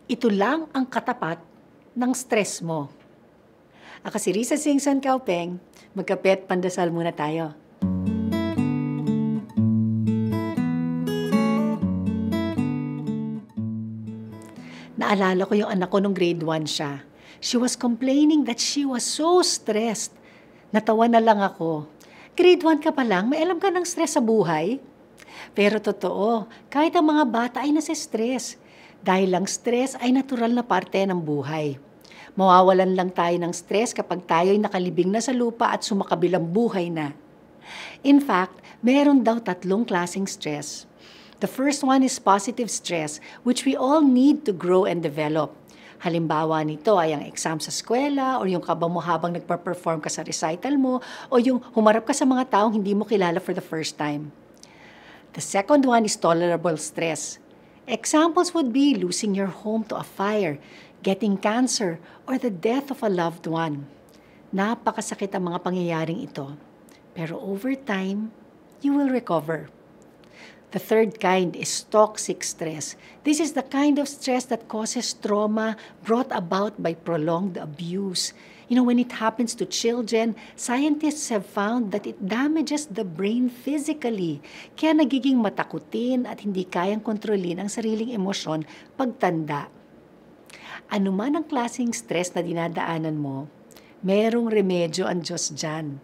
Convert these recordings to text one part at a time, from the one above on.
Ito lang ang katapat ng stress mo. Ako si Risa Singson Kaupeng. Magkape at pandasal muna tayo. Naalala ko yung anak ko nung grade 1 siya. She was complaining that she was so stressed. Natawa na lang ako. Grade 1 ka pa lang, may alam ka ng stress sa buhay? Pero totoo, kahit ang mga bata ay nasa-stress. Dahil ang stress ay natural na parte ng buhay. Mawawalan lang tayo ng stress kapag tayo ay nakalibing na sa lupa at sumakabilang buhay na. In fact, meron daw 3 klaseng stress. The first one is positive stress, which we all need to grow and develop. Halimbawa nito ay ang exam sa eskwela o yung kaba mo habang nagpa-perform ka sa recital mo o yung humarap ka sa mga taong hindi mo kilala for the first time. The second one is tolerable stress. Examples would be losing your home to a fire, getting cancer, or the death of a loved one. Napakasakit ang mga pangyayaring ito. Pero over time, you will recover. The third kind is toxic stress. This is the kind of stress that causes trauma brought about by prolonged abuse. When it happens to children, scientists have found that it damages the brain physically. Kaya nagiging matakutin at hindi kayang kontrolin ang sariling emosyon pagtanda. Ano man ang klaseng stress na dinadaanan mo, merong remedyo ang Diyos dyan.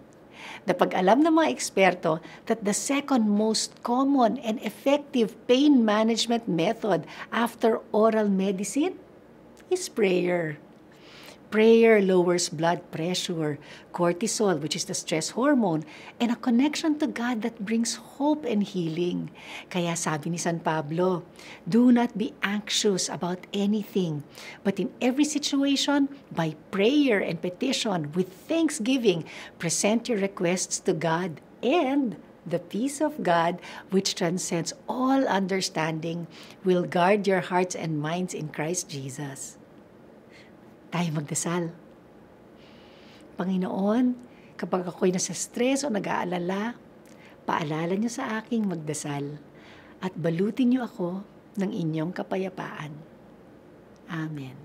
Napag-alam ng mga eksperto that the second most common and effective pain management method after oral medicine is prayer. Prayer lowers blood pressure, cortisol, which is the stress hormone, and a connection to God that brings hope and healing. Kaya sabi ni San Pablo, do not be anxious about anything, but in every situation, by prayer and petition, with thanksgiving, present your requests to God, and the peace of God, which transcends all understanding, will guard your hearts and minds in Christ Jesus. Tayo magdasal. Panginoon, kapag ako'y nasa stress o nag-aalala, paalala niyo sa aking magdasal at balutin niyo ako ng inyong kapayapaan. Amen.